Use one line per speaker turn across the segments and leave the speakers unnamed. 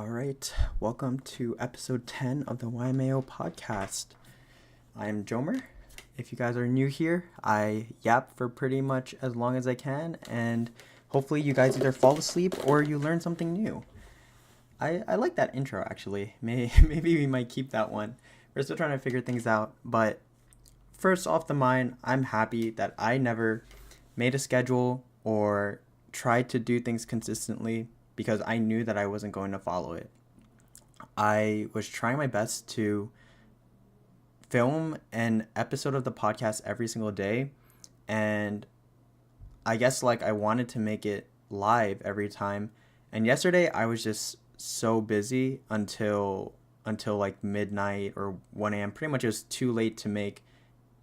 All right, welcome to episode 10 of the YMAO Podcast. I'm Joemer. If you guys are new here, I yap for pretty much as long as I can, and hopefully you guys either fall asleep or you learn something new. I like that intro, actually. Maybe we might keep that one. We're still trying to figure things out, but first off the mind, I'm happy that I never made a schedule or tried to do things consistently because I knew that I wasn't going to follow it. I was trying my best to film an episode of the podcast every single day, and I guess I wanted to make it live every time. And yesterday I was just so busy until midnight or 1 a.m. Pretty much it was too late to make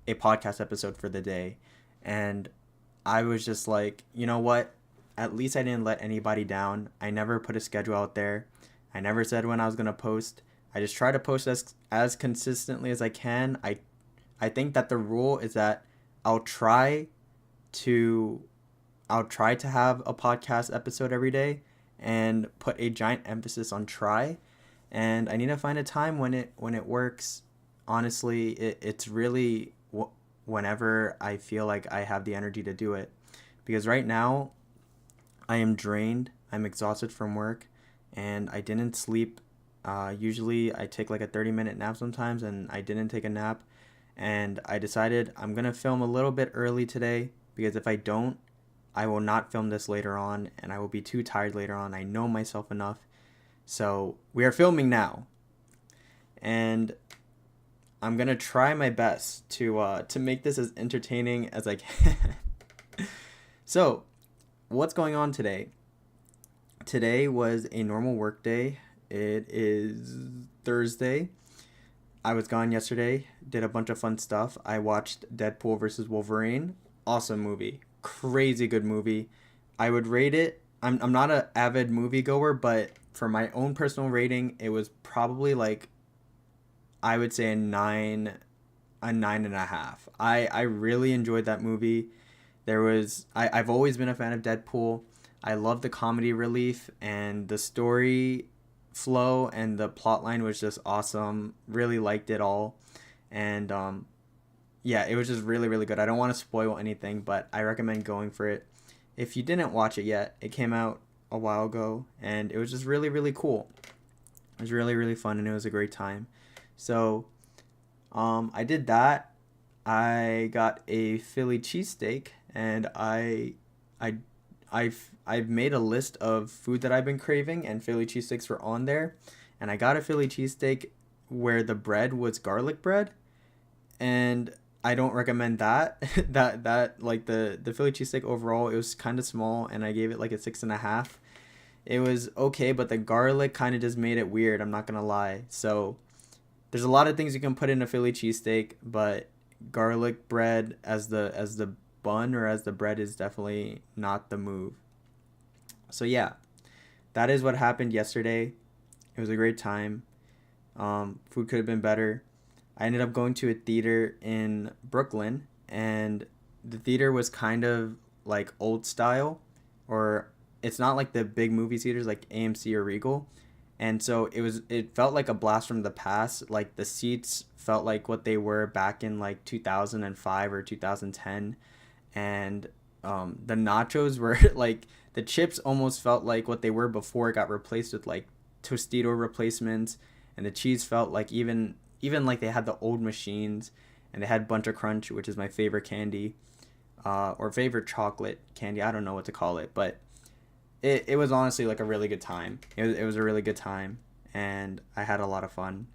a podcast episode for the day. And I was just like, you know what? At least I didn't let anybody down. I never put a schedule out there. I never said when I was going to post. I just try to post as consistently as I can. I think that the rule is that I'll try to have a podcast episode every day and put a giant emphasis on try. And I need to find a time when it works. Honestly, it's really whenever I feel like I have the energy to do it. Because right now, I am drained. I'm exhausted from work, and I didn't sleep. Usually I take a 30-minute nap sometimes, and I didn't take a nap. And I decided I'm going to film a little bit early today, because if I don't, I will not film this later on, and I will be too tired later on. I know myself enough. So we are filming now. And I'm going to try my best to make this as entertaining as I can. So, what's going on today? Today was a normal work day. It is Thursday. I was gone yesterday, did a bunch of fun stuff. I watched Deadpool versus Wolverine. Awesome movie. Crazy good movie. I would rate it. I'm not an avid moviegoer, but for my own personal rating, it was probably I would say a 9.5. I really enjoyed that movie. I've always been a fan of Deadpool. I love the comedy relief, and the story flow and the plot line was just awesome. Really liked it all. And yeah, it was just really, really good. I don't want to spoil anything, but I recommend going for it. If you didn't watch it yet, it came out a while ago, and it was just really, really cool. It was really, really fun, and it was a great time. So I did that. I got a Philly cheesesteak, and I've made a list of food that I've been craving, and Philly cheesesteaks were on there. And I got a Philly cheesesteak where the bread was garlic bread, and I don't recommend that. the Philly cheesesteak overall, it was kind of small, and I gave it a 6.5. It was okay, but the garlic kind of just made it weird. I'm not gonna lie. So there's a lot of things you can put in a Philly cheesesteak, but garlic bread as the bun or as the bread is definitely not the move. So yeah, that is what happened yesterday. It was a great time. Food could have been better. I ended up going to a theater in Brooklyn, and the theater was kind of old style, or it's not the big movie theaters like AMC or Regal. And so it felt like a blast from the past. The seats felt like what they were back in 2005 or 2010. And the nachos were the chips almost felt like what they were before it got replaced with Tostito replacements. And the cheese felt even they had the old machines, and they had Bunch of Crunch, which is my favorite candy, or favorite chocolate candy. I don't know what to call it, but it was honestly a really good time. It was a really good time, and I had a lot of fun.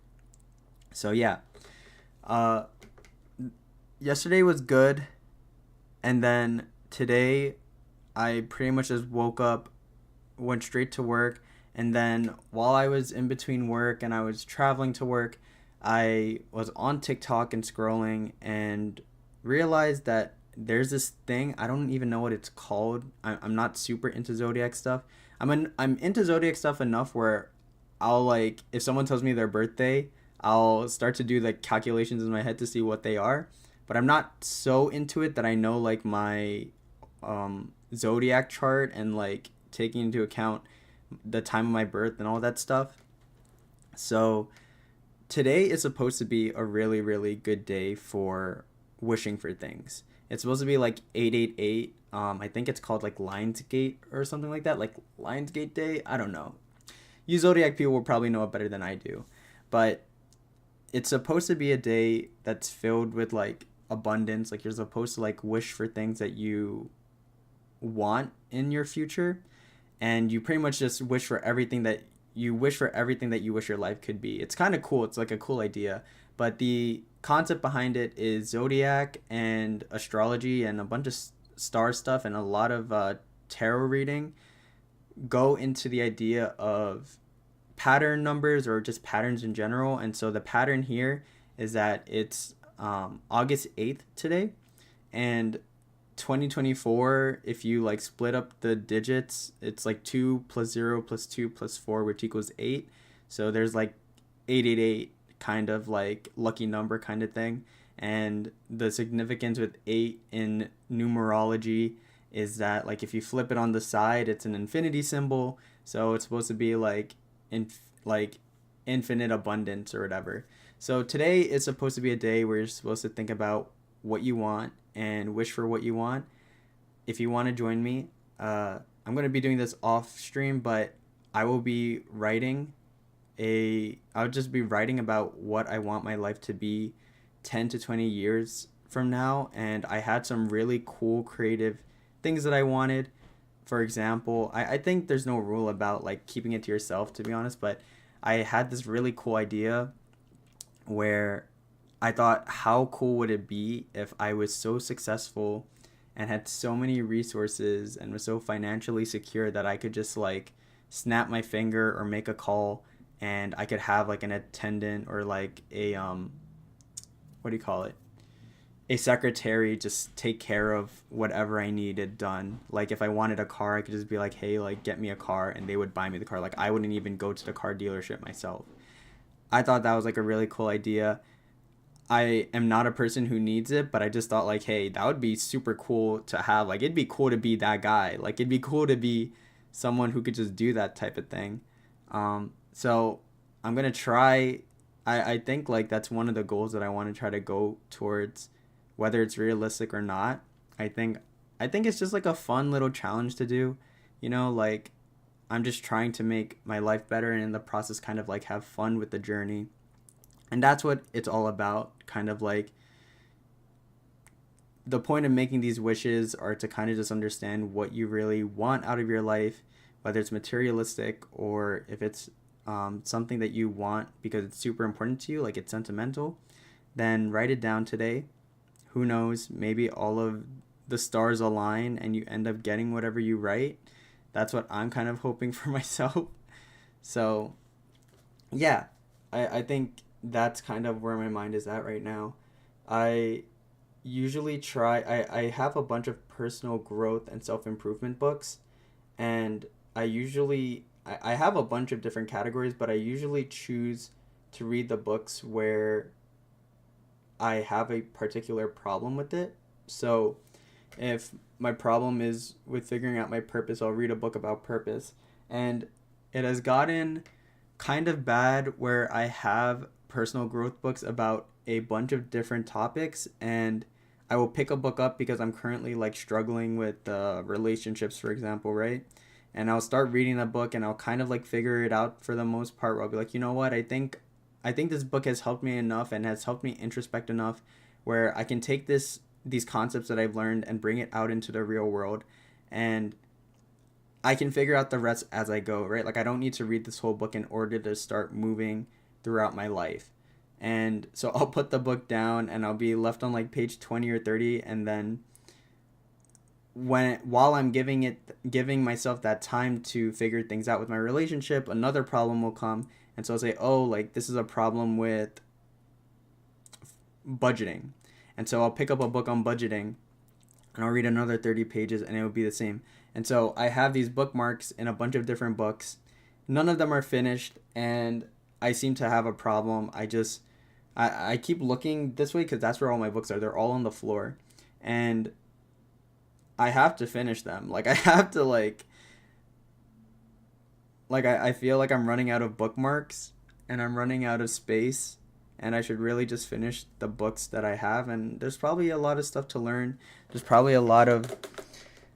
So yeah, yesterday was good, and then today I pretty much just woke up, went straight to work, and then while I was in between work and I was traveling to work, I was on TikTok and scrolling and realized that there's this thing. I don't even know what it's called. I'm not super into zodiac stuff. I'm into zodiac stuff enough where I'll if someone tells me their birthday, I'll start to do calculations in my head to see what they are. But I'm not so into it that I know my zodiac chart and taking into account the time of my birth and all that stuff. So today is supposed to be a really, really good day for wishing for things. It's supposed to be like 888. I think it's called like Lionsgate or something like that. Like Lionsgate Day. I don't know. You Zodiac people will probably know it better than I do. But it's supposed to be a day that's filled with like abundance. Like you're supposed to like wish for things that you want in your future, and you pretty much just wish for everything that you wish your life could be. It's kind of cool. It's like a cool idea, but the concept behind it is zodiac and astrology and a bunch of star stuff and a lot of tarot reading go into the idea of pattern numbers or just patterns in general. And so the pattern here is that it's August 8th today, and 2024, if you like split up the digits, it's like 2 plus 0 plus 2 plus 4, which equals 8. So there's like 888, kind of like lucky number kind of thing. And the significance with 8 in numerology is that like if you flip it on the side, it's an infinity symbol. So it's supposed to be like like infinite abundance or whatever. So today is supposed to be a day where you're supposed to think about what you want and wish for what you want. If you want to join me, I'm going to be doing this off stream, but I will be I'll just be writing about what I want my life to be 10 to 20 years from now. And I had some really cool creative things that I wanted. For example, I think there's no rule about like keeping it to yourself, to be honest, but I had this really cool idea where I thought, how cool would it be if I was so successful and had so many resources and was so financially secure that I could just like snap my finger or make a call and I could have like an attendant or like a what do you call it? A secretary just take care of whatever I needed done. Like if I wanted a car, I could just be like, hey, like get me a car, and they would buy me the car. Like I wouldn't even go to the car dealership myself. I thought that was like a really cool idea. I am not a person who needs it, but I just thought like, hey, that would be super cool to have. Like it'd be cool to be that guy. Like it'd be cool to be someone who could just do that type of thing. So I'm gonna try. I think like that's one of the goals that I want to try to go towards, whether it's realistic or not. I think it's just like a fun little challenge to do. You know, like I'm just trying to make my life better, and in the process kind of like have fun with the journey. And that's what it's all about. Kind of like the point of making these wishes are to kind of just understand what you really want out of your life, whether it's materialistic or if it's something that you want because it's super important to you, like it's sentimental. Then write it down today. Who knows, maybe all of the stars align and you end up getting whatever you write. That's what I'm kind of hoping for myself. So yeah, I think that's kind of where my mind is at right now. I usually I have a bunch of personal growth and self-improvement books, and I have a bunch of different categories, but I usually choose to read the books where I have a particular problem with it. So if my problem is with figuring out my purpose, I'll read a book about purpose. And it has gotten kind of bad where I have personal growth books about a bunch of different topics, and I will pick a book up because I'm currently like struggling with relationships, for example, right? And I'll start reading that book and I'll kind of like figure it out for the most part, where I'll be like, you know what, I think this book has helped me enough and has helped me introspect enough where I can take these concepts that I've learned and bring it out into the real world, and I can figure out the rest as I go, right? Like I don't need to read this whole book in order to start moving throughout my life. And so I'll put the book down and I'll be left on like page 20 or 30, and then while I'm giving myself that time to figure things out with my relationship, another problem will come. And so I'll say, oh, like this is a problem with budgeting. And so I'll pick up a book on budgeting and I'll read another 30 pages and it will be the same. And so I have these bookmarks in a bunch of different books. None of them are finished, and I seem to have a problem. I keep looking this way because that's where all my books are. They're all on the floor. And I have to finish them. Like I have to like I feel like I'm running out of bookmarks and I'm running out of space, and I should really just finish the books that I have. And there's probably a lot of stuff to learn. There's probably a lot of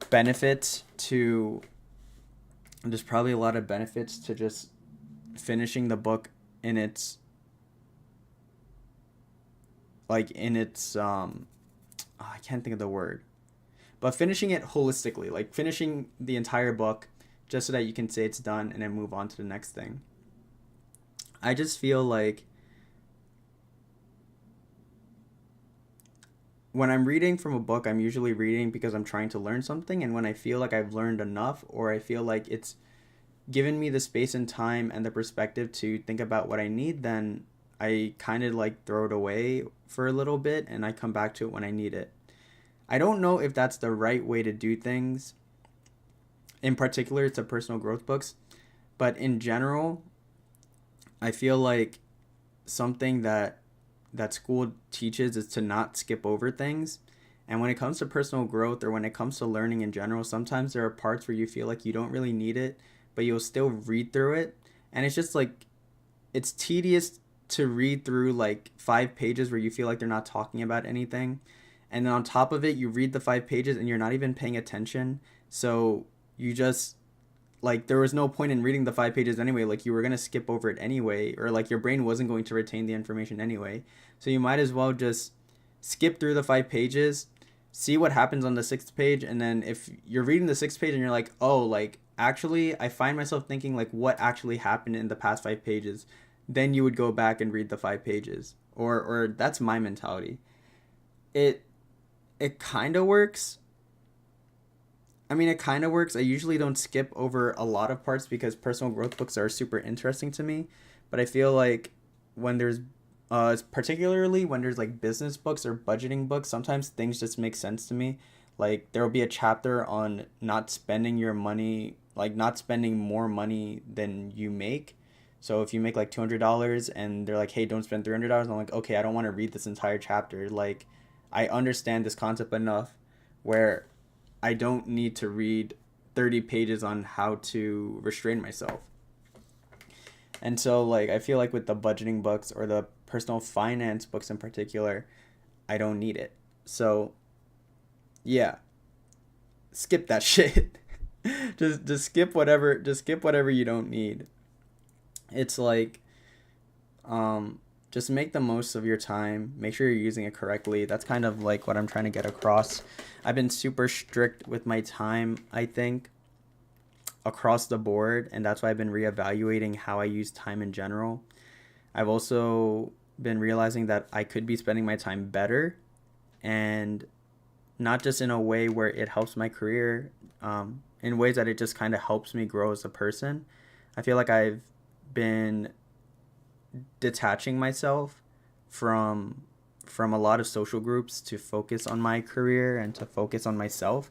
benefits to there's probably a lot of benefits to just finishing the book in its I can't think of the word, but finishing it holistically, like finishing the entire book just so that you can say it's done and then move on to the next thing. I just feel like when I'm reading from a book, I'm usually reading because I'm trying to learn something, and when I feel like I've learned enough, or I feel like it's given me the space and time and the perspective to think about what I need, then I kind of like throw it away for a little bit and I come back to it when I need it. I don't know if that's the right way to do things. In particular, to personal growth books, but in general, I feel like something that school teaches is to not skip over things. And when it comes to personal growth, or when it comes to learning in general, sometimes there are parts where you feel like you don't really need it, but you'll still read through it. And it's just like, it's tedious to read through like 5 pages where you feel like they're not talking about anything. And then on top of it, you read the 5 pages and you're not even paying attention. So you just, like, there was no point in reading the 5 pages anyway. Like, you were going to skip over it anyway, or like your brain wasn't going to retain the information anyway. So you might as well just skip through the 5 pages, see what happens on the 6th page. And then if you're reading the 6th page and you're like, oh, like, actually, I find myself thinking like what actually happened in the past 5 pages, then you would go back and read the 5 pages. Or that's my mentality. It kind of works. I mean, it kind of works. I usually don't skip over a lot of parts because personal growth books are super interesting to me. But I feel like when there's, particularly when there's like business books or budgeting books, sometimes things just make sense to me. Like, there will be a chapter on not spending your money, like not spending more money than you make. So if you make like $200 and they're like, hey, don't spend $300, I'm like, okay, I don't want to read this entire chapter. Like, I understand this concept enough where I don't need to read 30 pages on how to restrain myself. And so, like, I feel like with the budgeting books or the personal finance books in particular, I don't need it. So, yeah, skip that shit. Just skip whatever. Just skip whatever you don't need. It's like, just make the most of your time. Make sure you're using it correctly. That's kind of like what I'm trying to get across. I've been super strict with my time, I think, across the board, and that's why I've been reevaluating how I use time in general. I've also been realizing that I could be spending my time better, and not just in a way where it helps my career, in ways that it just kind of helps me grow as a person. I feel like I've been detaching myself from a lot of social groups to focus on my career and to focus on myself.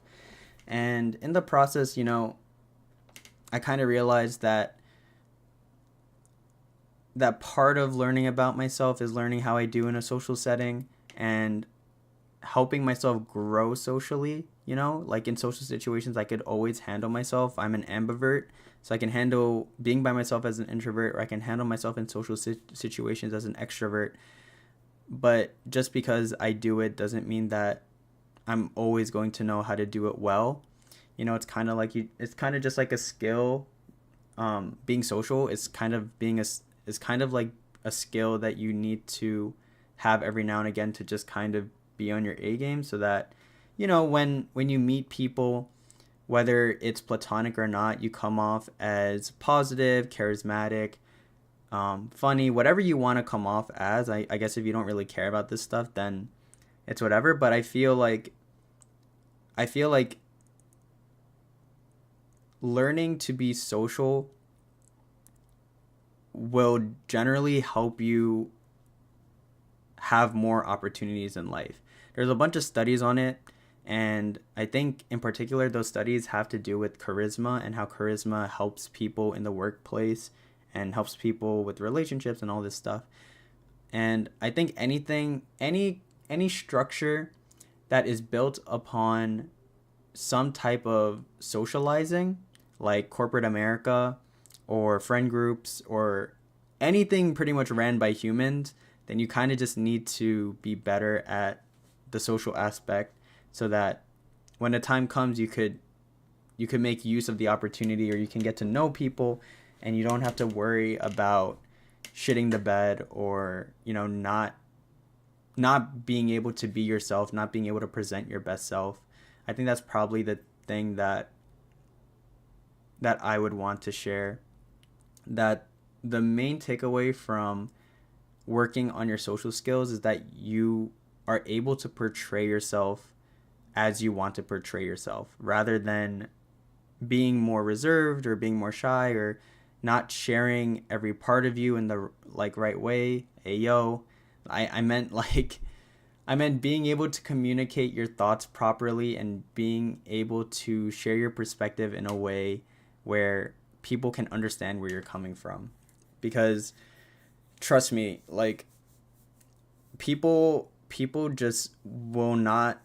And in the process, I kind of realized that part of learning about myself is learning how I do in a social setting and helping myself grow socially. Like in social situations, I could always handle myself. I'm an ambivert, so I can handle being by myself as an introvert, or I can handle myself in social situations as an extrovert. But just because I do it doesn't mean that I'm always going to know how to do it well. It's kind of like it's kind of just like a skill. Being social is kind of like a skill that you need to have every now and again to just kind of be on your A game, so that when you meet people, whether it's platonic or not, you come off as positive, charismatic, funny, whatever you want to come off as. I guess if you don't really care about this stuff, then it's whatever. But I feel like learning to be social will generally help you have more opportunities in life. There's a bunch of studies on it, and I think in particular those studies have to do with charisma and how charisma helps people in the workplace and helps people with relationships and all this stuff. And I think any structure that is built upon some type of socializing, like corporate America or friend groups or anything pretty much ran by humans, then you kind of just need to be better at the social aspect so that when the time comes, you could make use of the opportunity, or you can get to know people and you don't have to worry about shitting the bed, or not being able to be yourself, not being able to present your best self. I think that's probably the thing that I would want to share, that the main takeaway from working on your social skills is that you are able to portray yourself as you want to portray yourself, rather than being more reserved or being more shy or not sharing every part of you in the right way. I meant being able to communicate your thoughts properly and being able to share your perspective in a way where people can understand where you're coming from. Because trust me, people just will not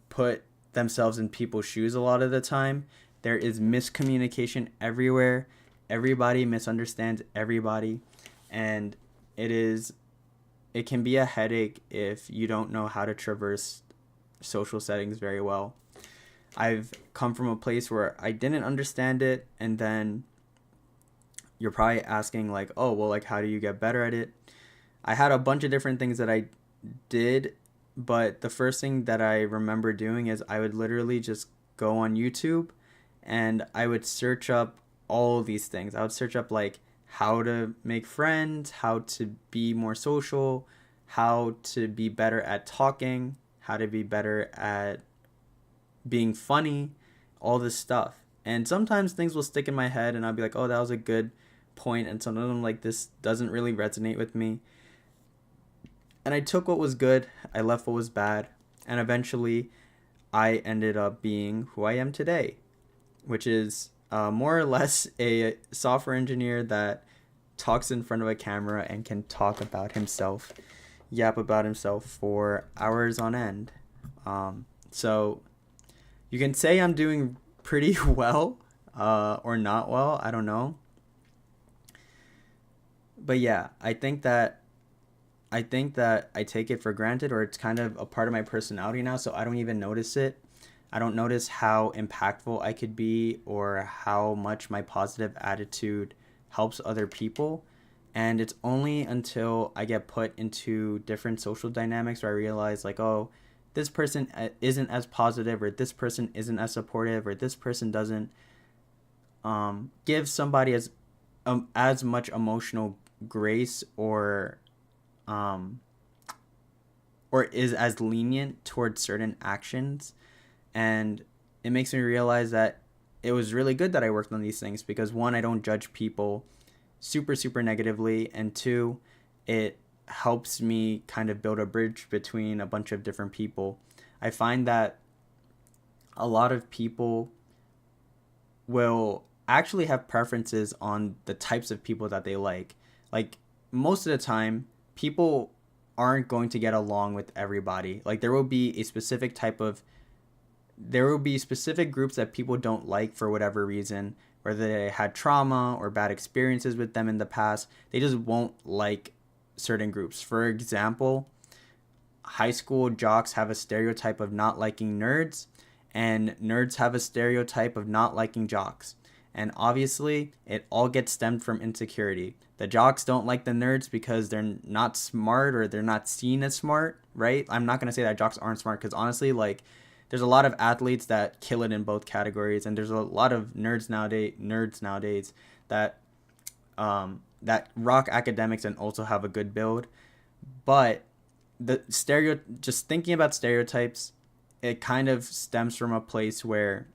put themselves in people's shoes a lot of the time. There is miscommunication everywhere. Everybody misunderstands everybody, and it can be a headache if you don't know how to traverse social settings very well. I've come from a place where I didn't understand it, and then you're probably asking oh, well, how do you get better at it? I had a bunch of different things that I did, but the first thing that I remember doing is I would literally just go on YouTube and I would search up all of these things. I would search up how to make friends, how to be more social, how to be better at talking, how to be better at being funny, all this stuff. And sometimes things will stick in my head and I'll be like, oh, that was a good point. And some of them this doesn't really resonate with me. And I took what was good, I left what was bad, and eventually I ended up being who I am today, which is more or less a software engineer that talks in front of a camera and can talk about himself, yap about himself for hours on end. So you can say I'm doing pretty well or not well, I don't know. But yeah, I think that I take it for granted, or it's kind of a part of my personality now, so I don't even notice it. I don't notice how impactful I could be or how much my positive attitude helps other people. And it's only until I get put into different social dynamics where I realize oh, this person isn't as positive, or this person isn't as supportive, or this person doesn't give somebody as much emotional grace, or is as lenient towards certain actions. And it makes me realize that it was really good that I worked on these things, because one, I don't judge people super, super negatively, and two, it helps me kind of build a bridge between a bunch of different people. I find that a lot of people will actually have preferences on the types of people that they like. Most of the time, people aren't going to get along with everybody. There will be specific groups that people don't like for whatever reason, whether they had trauma or bad experiences with them in the past. They just won't like certain groups. For example, high school jocks have a stereotype of not liking nerds, and nerds have a stereotype of not liking jocks. And obviously, it all gets stemmed from insecurity. The jocks don't like the nerds because they're not smart, or they're not seen as smart, right? I'm not going to say that jocks aren't smart, because honestly, there's a lot of athletes that kill it in both categories, and there's a lot of nerds nowadays that that rock academics and also have a good build. But just thinking about stereotypes, it kind of stems from a place where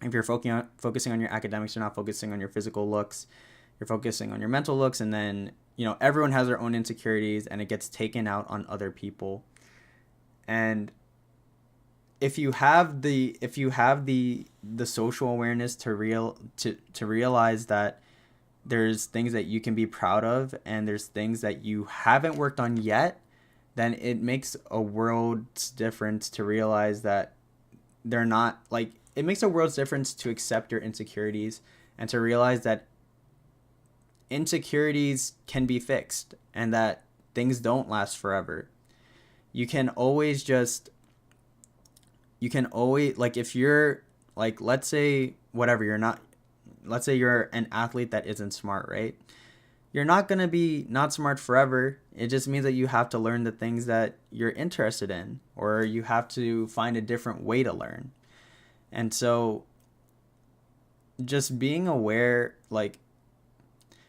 if you're focusing on your academics, you're not focusing on your physical looks, you're focusing on your mental looks, and then everyone has their own insecurities, and it gets taken out on other people. And if you have the social awareness to realize that there's things that you can be proud of, and there's things that you haven't worked on yet, then it makes a world's difference to realize that they're not it makes a world's difference to accept your insecurities and to realize that insecurities can be fixed and that things don't last forever. You can always like, if you're like, let's say whatever, let's say you're an athlete that isn't smart, right? You're not going to be not smart forever. It just means that you have to learn the things that you're interested in, or you have to find a different way to learn. And so just being aware, like,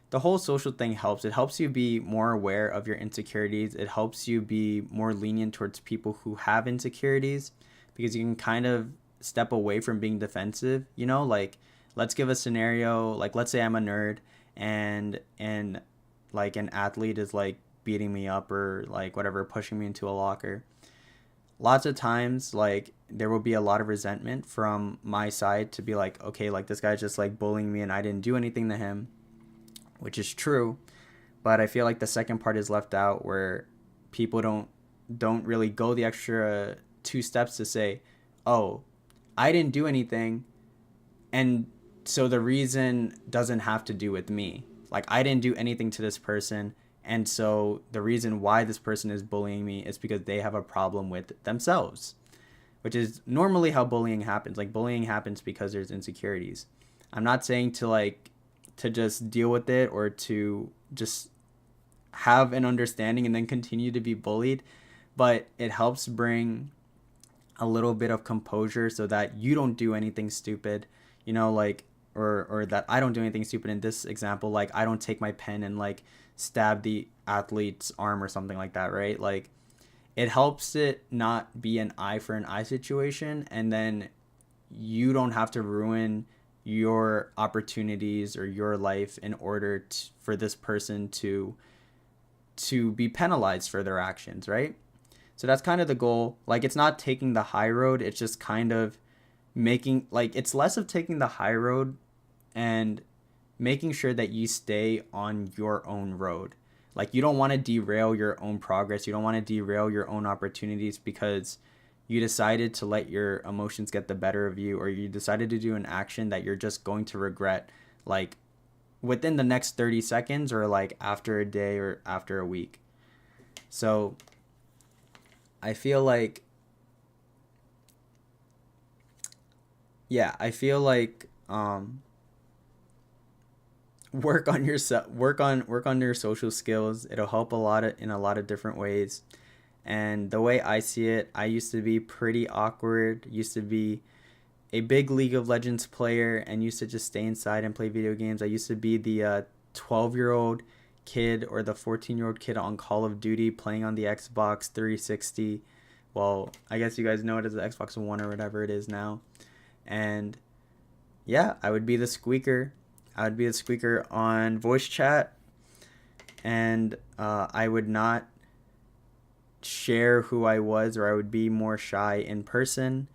the whole social thing helps. It helps you be more aware of your insecurities. It helps you be more lenient towards people who have insecurities, because you can kind of step away from being defensive. Like, let's give a scenario, like, let's say I'm a nerd and like an athlete is like beating me up or like whatever, pushing me into a locker. Lots of times, like, there will be a lot of resentment from my side to be like, okay, like, this guy's just like bullying me and I didn't do anything to him, which is true. But I feel like the second part is left out, where people don't really go the extra 2 steps to say, oh, I didn't do anything, and so the reason doesn't have to do with me. Like, I didn't do anything to this person, and so the reason why this person is bullying me is because they have a problem with themselves, which is normally how bullying happens. Like, bullying happens because there's insecurities. I'm not saying to just deal with it or to just have an understanding and then continue to be bullied, but it helps bring a little bit of composure so that you don't do anything stupid, like, or that I don't do anything stupid in this example. Like, I don't take my pen and like stab the athlete's arm or something like that, right? Like, it helps it not be an eye for an eye situation, and then you don't have to ruin your opportunities or your life in order for this person to be penalized for their actions, right? So that's kind of the goal. Like, it's not taking the high road. It's just kind of making, like, it's less of taking the high road and making sure that you stay on your own road. Like, you don't want to derail your own progress. You don't want to derail your own opportunities because you decided to let your emotions get the better of you, or you decided to do an action that you're just going to regret, like, within the next 30 seconds or like after a day or after a week. So I feel like, work on yourself, work on your social skills. It'll help in a lot of different ways. And the way I see it, I used to be pretty awkward, used to be a big League of Legends player, and used to just stay inside and play video games. I used to be the 12-year-old kid or the 14-year-old kid on Call of Duty playing on the Xbox 360. Well, I guess you guys know it as the Xbox One or whatever it is now. And yeah, I would be the squeaker. I would be the squeaker on voice chat, and I would not share who I was, or I would be more shy in person.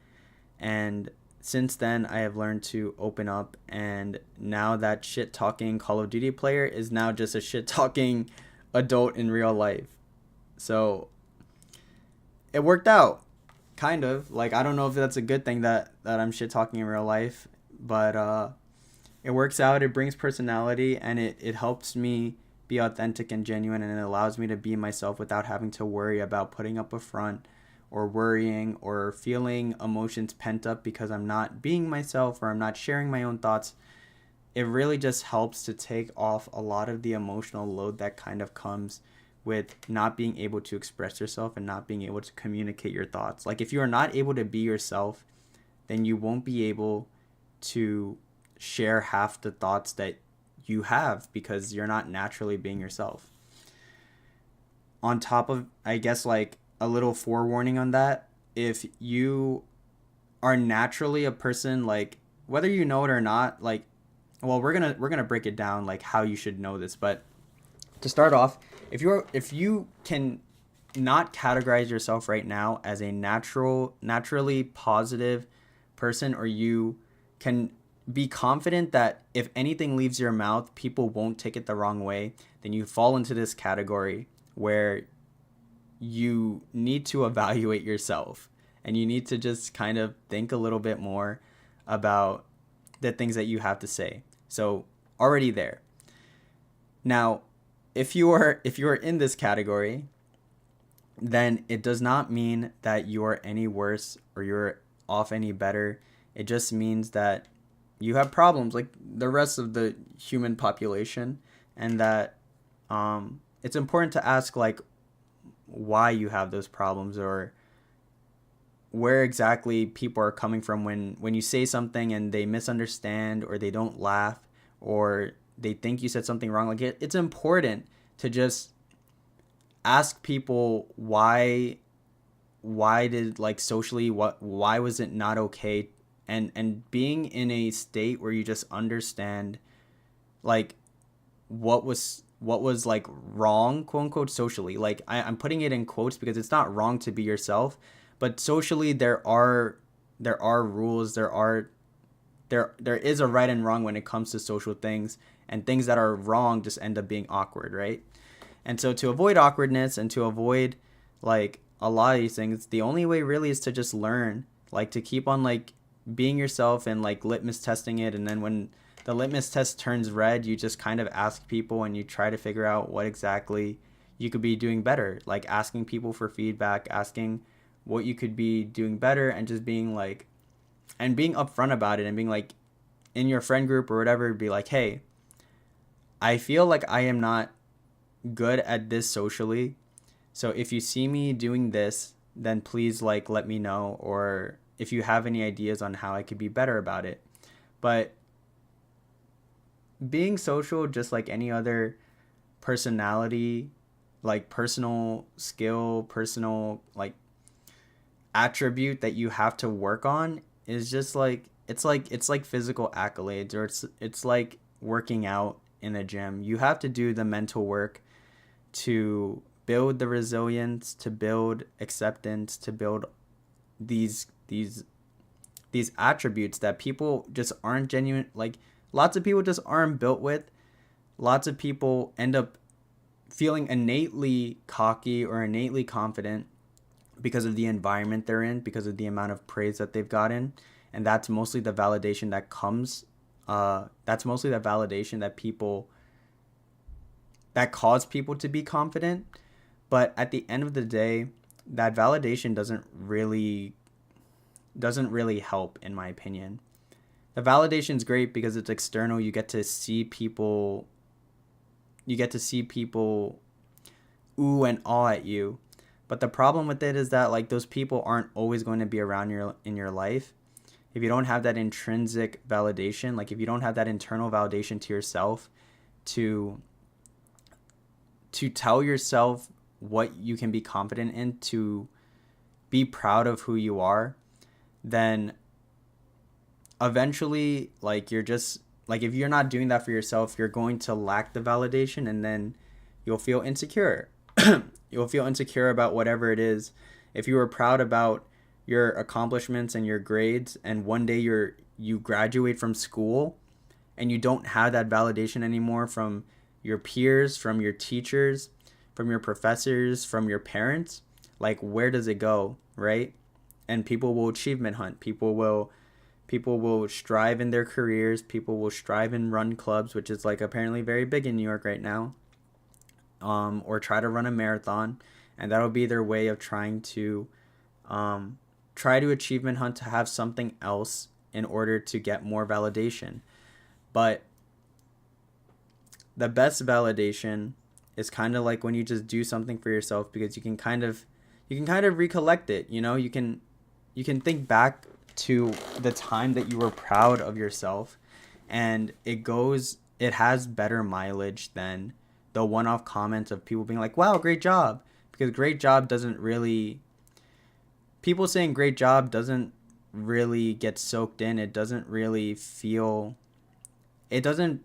And since then, I have learned to open up, and now that shit talking Call of Duty player is now just a shit talking adult in real life. So it worked out, kind of. Like, I don't know if that's a good thing that I'm shit talking in real life, but it works out. It brings personality, and it helps me be authentic and genuine, and it allows me to be myself without having to worry about putting up a front or worrying or feeling emotions pent up because I'm not being myself or I'm not sharing my own thoughts. It really just helps to take off a lot of the emotional load that kind of comes with not being able to express yourself and not being able to communicate your thoughts. Like, if you are not able to be yourself, then you won't be able to share half the thoughts that you have because you're not naturally being yourself. On top of, I guess, like, a little forewarning on that, if you are naturally a person, like, whether you know it or not, like, well, we're gonna break it down, like, how you should know this. But to start off, if you can not categorize yourself right now as a naturally positive person, or you can be confident that if anything leaves your mouth, people won't take it the wrong way, then you fall into this category where you need to evaluate yourself, and you need to just kind of think a little bit more about the things that you have to say. So already there. Now, if you are in this category, then it does not mean that you are any worse or you're off any better. It just means that you have problems like the rest of the human population, and that it's important to ask like why you have those problems, or where exactly people are coming from when you say something and they misunderstand, or they don't laugh, or they think you said something wrong. Like it's important to just ask people why did like socially why was it not okay, and being in a state where you just understand like what was like wrong, quote unquote, socially. Like I'm putting it in quotes because it's not wrong to be yourself, but socially there are rules, there is a right and wrong when it comes to social things, and things that are wrong just end up being awkward, right? And so to avoid awkwardness and to avoid like a lot of these things, the only way really is to just learn, like to keep on like being yourself and like litmus testing it. And then when the litmus test turns red, you just kind of ask people and you try to figure out what exactly you could be doing better. Like asking people for feedback, asking what you could be doing better, and just being like, and being upfront about it, and being like in your friend group or whatever, be like, hey, I feel like I am not good at this socially. So if you see me doing this, then please like let me know, or if you have any ideas on how I could be better about it. But being social, just like any other personality, like personal skill, personal like attribute that you have to work on, is just like it's like physical accolades, or it's like working out in a gym. You have to do the mental work to build the resilience, to build acceptance, to build these attributes that people just aren't genuine, like lots of people just aren't built with. Lots of people end up feeling innately cocky or innately confident because of the environment they're in, because of the amount of praise that they've gotten. And that's mostly the validation that comes that's mostly the validation that people that cause people to be confident. But at the end of the day, that validation doesn't really help, in my opinion. The validation's great because it's external. You get to see people ooh and awe at you. But the problem with it is that like those people aren't always going to be around in your life. If you don't have that intrinsic validation, like if you don't have that internal validation to yourself, to tell yourself what you can be confident in, to be proud of who you are, then eventually like you're just like, if you're not doing that for yourself, you're going to lack the validation, and then you'll feel insecure. You'll feel insecure about whatever it is. If you were proud about your accomplishments and your grades, and one day you graduate from school and you don't have that validation anymore from your peers, from your teachers, from your professors, from your parents, like where does it go, right? And people will achievement hunt. People will strive in their careers. People will strive in run clubs, which is like apparently very big in New York right now. Or try to run a marathon, and that'll be their way of try to achievement hunt, to have something else in order to get more validation. But the best validation is kind of like when you just do something for yourself, because you can kind of recollect it. You can think back to the time that you were proud of yourself, and it has better mileage than the one-off comments of people being like, wow, great job. Because great job doesn't really, people saying great job doesn't really get soaked in. It doesn't really feel, it doesn't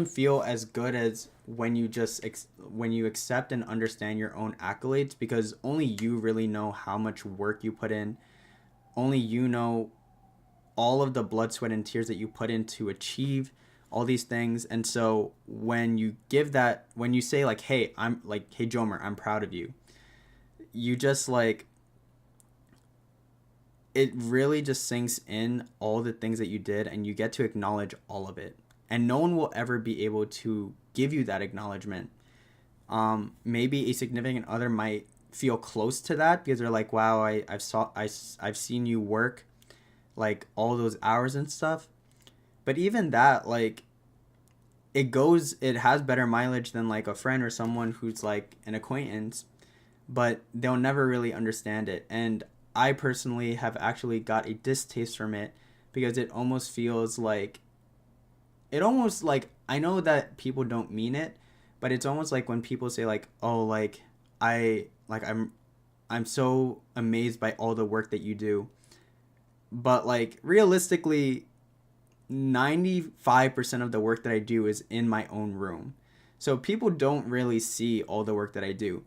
feel as good as when you just when you accept and understand your own accolades, because only you really know how much work you put in. Only you know all of the blood, sweat, and tears that you put in to achieve all these things. And so when you say like, hey, hey Joemer, I'm proud of you, you just like, it really just sinks in all the things that you did, and you get to acknowledge all of it. And no one will ever be able to give you that acknowledgement. Maybe a significant other might feel close to that because they're like, wow, I've seen you work like all those hours and stuff. But even that, like, it has better mileage than like a friend or someone who's like an acquaintance, but they'll never really understand it. And I personally have actually got a distaste from it because it almost like, I know that people don't mean it, but it's almost like when people say like, oh, like I'm so amazed by all the work that you do. But like realistically, 95% of the work that I do is in my own room. So people don't really see all the work that I do.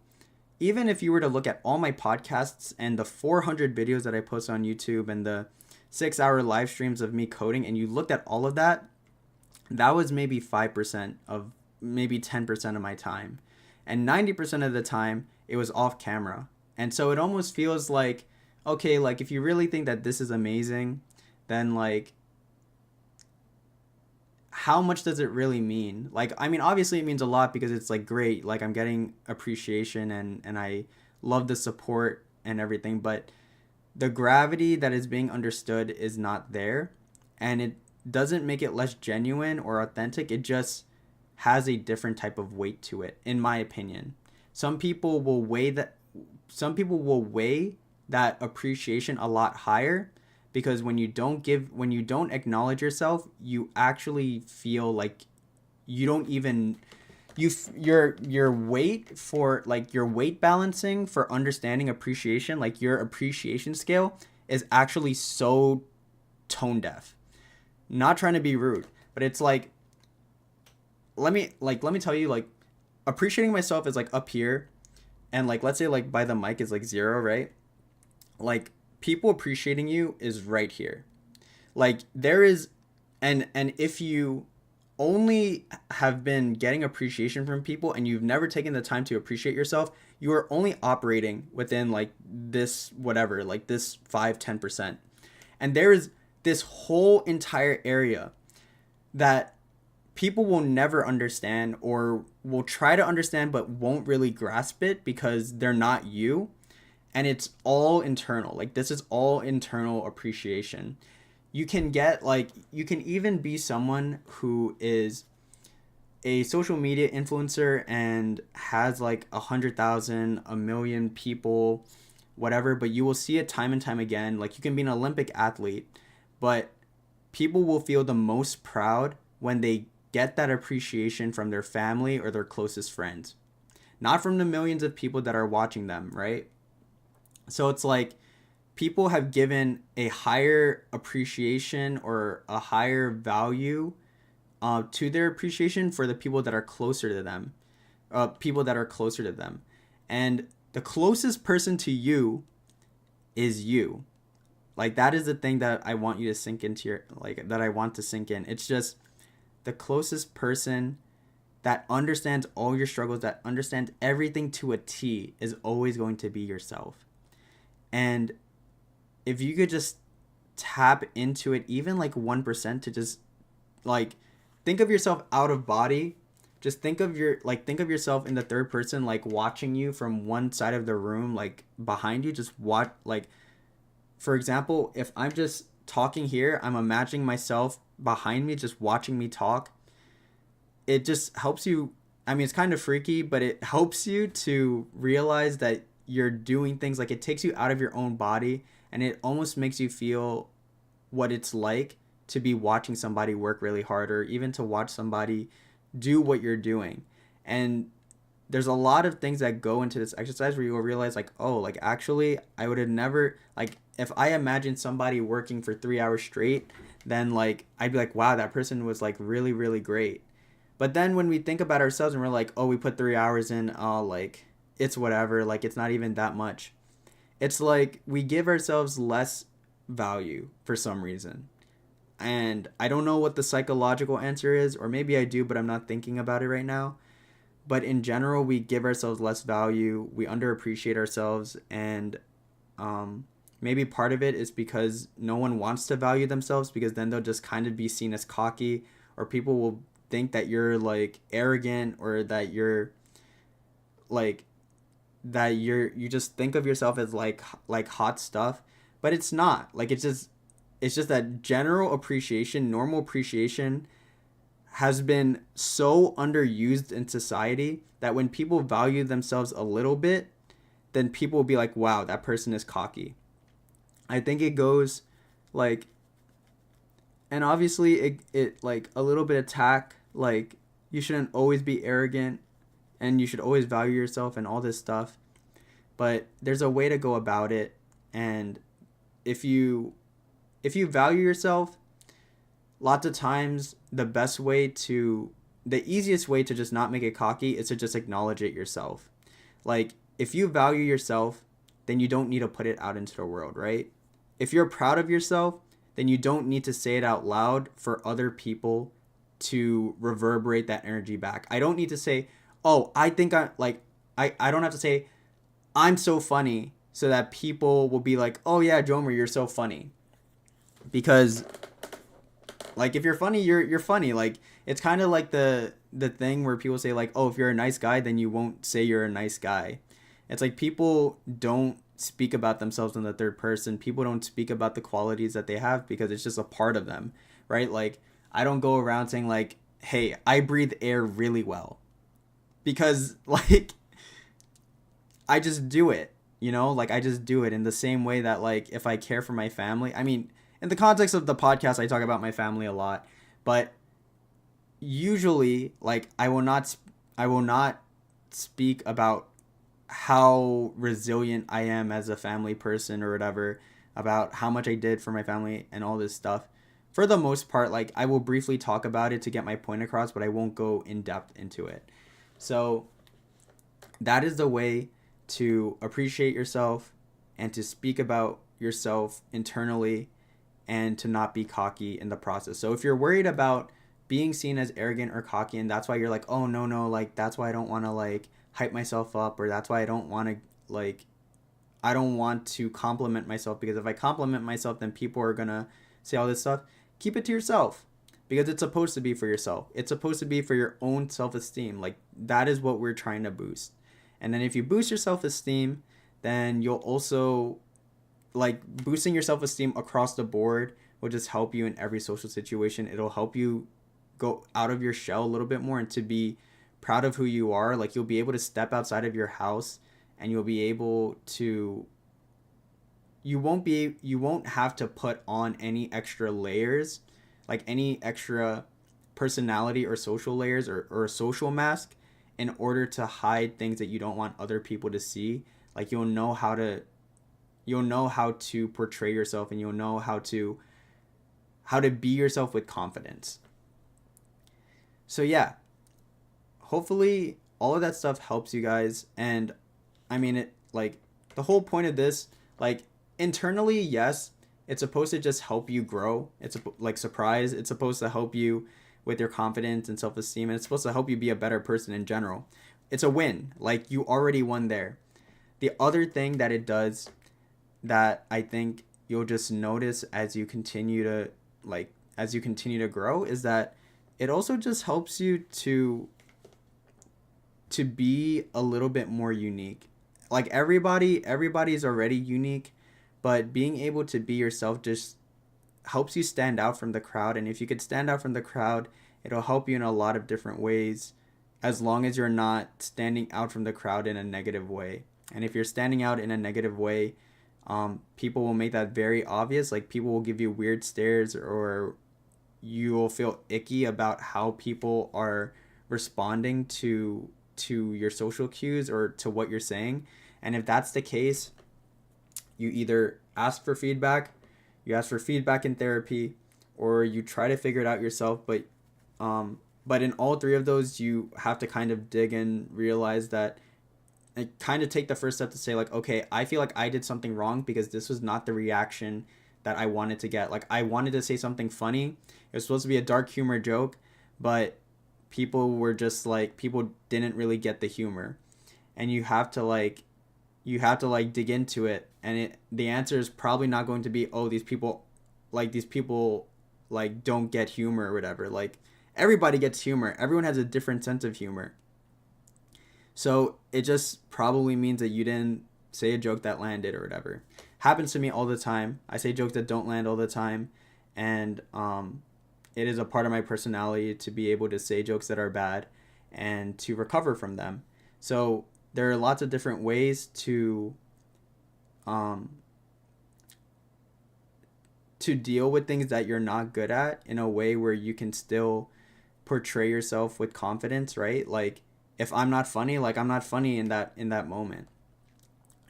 Even if you were to look at all my podcasts and the 400 videos that I post on YouTube and the 6-hour live streams of me coding, and you looked at all of that, that was maybe 5% of maybe 10% of my time. And 90% of the time, it was off camera. And so it almost feels like, okay, like if you really think that this is amazing, then like, how much does it really mean? Like, I mean, obviously it means a lot because it's like great. Like I'm getting appreciation and I love the support and everything, but the gravity that is being understood is not there. And it doesn't make it less genuine or authentic. It just has a different type of weight to it, in my opinion. Some people will weigh that appreciation a lot higher, because when you don't acknowledge yourself, you actually feel like you don't even your weight for like your weight balancing for understanding appreciation, like your appreciation scale is actually so tone deaf. Not trying to be rude, but it's like, let me tell you, like, appreciating myself is like up here, and like let's say like by the mic is like 0, right? Like people appreciating you is right here. Like there is, and if you only have been getting appreciation from people and you've never taken the time to appreciate yourself, you are only operating within like this whatever, like this 5-10%. And there is this whole entire area that people will never understand, or will try to understand but won't really grasp it because they're not you. And it's all internal. Like this is all internal appreciation. You can even be someone who is a social media influencer and has like 100,000, a million people, whatever, but you will see it time and time again. Like you can be an Olympic athlete, but people will feel the most proud when they get that appreciation from their family or their closest friends, not from the millions of people that are watching them, right? So it's like people have given a higher appreciation or a higher value to their appreciation for the people that are closer to them, And the closest person to you is you. Like that is the thing that I want you to sink into that I want to sink in. It's just the closest person that understands all your struggles, that understands everything to a T, is always going to be yourself. And if you could just tap into it, even like 1%, to just like think of yourself out of body. Just think of yourself in the third person, like watching you from one side of the room, like behind you. Just watch, like, for example, if I'm just talking here, I'm imagining myself behind me just watching me talk. It just helps you. I mean, it's kind of freaky, but it helps you to realize that you're doing things. Like it takes you out of your own body, and it almost makes you feel what it's like to be watching somebody work really hard, or even to watch somebody do what you're doing. And there's a lot of things that go into this exercise where you will realize like, oh, like actually I would have never, like if I imagined somebody working for 3 hours straight, then like I'd be like, wow, that person was like really, really great. But then when we think about ourselves and we're like, oh, we put 3 hours in, oh, like it's whatever, like it's not even that much. It's like we give ourselves less value for some reason. And I don't know what the psychological answer is, or maybe I do, but I'm not thinking about it right now. But in general, we give ourselves less value, we underappreciate ourselves, and maybe part of it is because no one wants to value themselves, because then they'll just kind of be seen as cocky, or people will think that you're like arrogant, or that you're like you just think of yourself as like hot stuff, but it's not. Like it's just that general appreciation, normal appreciation has been so underused in society that when people value themselves a little bit, then people will be like, wow, that person is cocky. I think it goes like, and obviously it like a little bit of tact, like you shouldn't always be arrogant and you should always value yourself and all this stuff. But there's a way to go about it. And if you value yourself, lots of times the easiest way to just not make it cocky is to just acknowledge it yourself. Like if you value yourself, then you don't need to put it out into the world, right? If you're proud of yourself, then you don't need to say it out loud for other people to reverberate that energy back. I don't need to say, oh, I think I don't have to say I'm so funny so that people will be like, oh yeah, Joemer, you're so funny. Because like if you're funny, you're funny. Like it's kind of like the thing where people say like, oh, if you're a nice guy, then you won't say you're a nice guy. It's like people don't speak about themselves in the third person. People don't speak about the qualities that they have because it's just a part of them, right? Like I don't go around saying like, hey, I breathe air really well. Because like I just do it, you know? Like I just do it in the same way that like if I care for my family, I mean, in the context of the podcast, I talk about my family a lot, but usually like I will not speak about how resilient I am as a family person or whatever, about how much I did for my family and all this stuff. For the most part, like I will briefly talk about it to get my point across, but I won't go in depth into it. So that is the way to appreciate yourself and to speak about yourself internally and to not be cocky in the process. So if you're worried about being seen as arrogant or cocky and that's why you're like, oh no, like that's why I don't want to like hype myself up, or that's why I don't want to like, I don't want to compliment myself, because if I compliment myself then people are gonna say all this stuff. Keep it to yourself, because it's supposed to be for yourself. It's supposed to be for your own self-esteem. Like that is what we're trying to boost. And then if you boost your self-esteem, then you'll also like boosting your self-esteem across the board will just help you in every social situation. It'll help you go out of your shell a little bit more and to be proud of who you are. Like you'll be able to step outside of your house and you'll be able to, you won't have to put on any extra layers, like any extra personality or social layers or a social mask in order to hide things that you don't want other people to see. Like you'll know how to portray yourself, and you'll know how to be yourself with confidence. So yeah, hopefully all of that stuff helps you guys. And I mean, it like the whole point of this, like internally, yes, it's supposed to just help you grow. It's like surprise. It's supposed to help you with your confidence and self-esteem, and it's supposed to help you be a better person in general. It's a win. Like you already won there. The other thing that it does that I think you'll just notice as you continue to grow is that it also just helps you to be a little bit more unique. Like everybody's already unique, but being able to be yourself just helps you stand out from the crowd. And if you could stand out from the crowd, it'll help you in a lot of different ways, as long as you're not standing out from the crowd in a negative way. And if you're standing out in a negative way, people will make that very obvious. Like people will give you weird stares, or you will feel icky about how people are responding to your social cues or to what you're saying. And if that's the case, you either ask for feedback, you ask for feedback in therapy, or you try to figure it out yourself. But in all three of those, you have to kind of dig and realize that, and kind of take the first step to say like, okay, I feel like I did something wrong because this was not the reaction that I wanted to get. Like I wanted to say something funny. It was supposed to be a dark humor joke, but people were just like, people didn't really get the humor. And you have to dig into it. And the answer is probably not going to be, oh, these people like don't get humor or whatever. Like everybody gets humor. Everyone has a different sense of humor. So it just probably means that you didn't say a joke that landed or whatever. Happens to me all the time. I say jokes that don't land all the time. And it is a part of my personality to be able to say jokes that are bad and to recover from them. So there are lots of different ways to deal with things that you're not good at in a way where you can still portray yourself with confidence, right? Like if I'm not funny, like I'm not funny in that moment.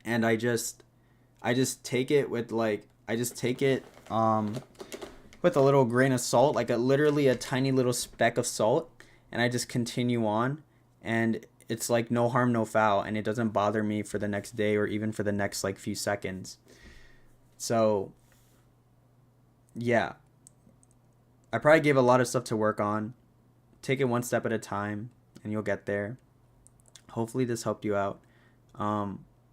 And I just take it with with a little grain of salt, like literally a tiny little speck of salt, and I just continue on, and it's like no harm, no foul, and it doesn't bother me for the next day or even for the next like few seconds. So yeah, I probably gave a lot of stuff to work on. Take it one step at a time, and you'll get there. Hopefully this helped you out.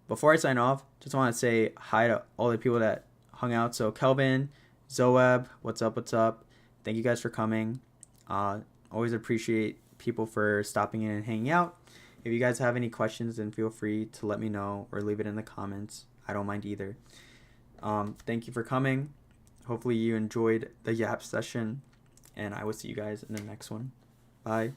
Before I sign off, just want to say hi to all the people that hung out. So Kelvin, Zoeb, what's up? Thank you guys for coming. Always appreciate people for stopping in and hanging out. If you guys have any questions, then feel free to let me know or leave it in the comments. I don't mind either. Thank you for coming. Hopefully you enjoyed the Yap session, and I will see you guys in the next one. Bye.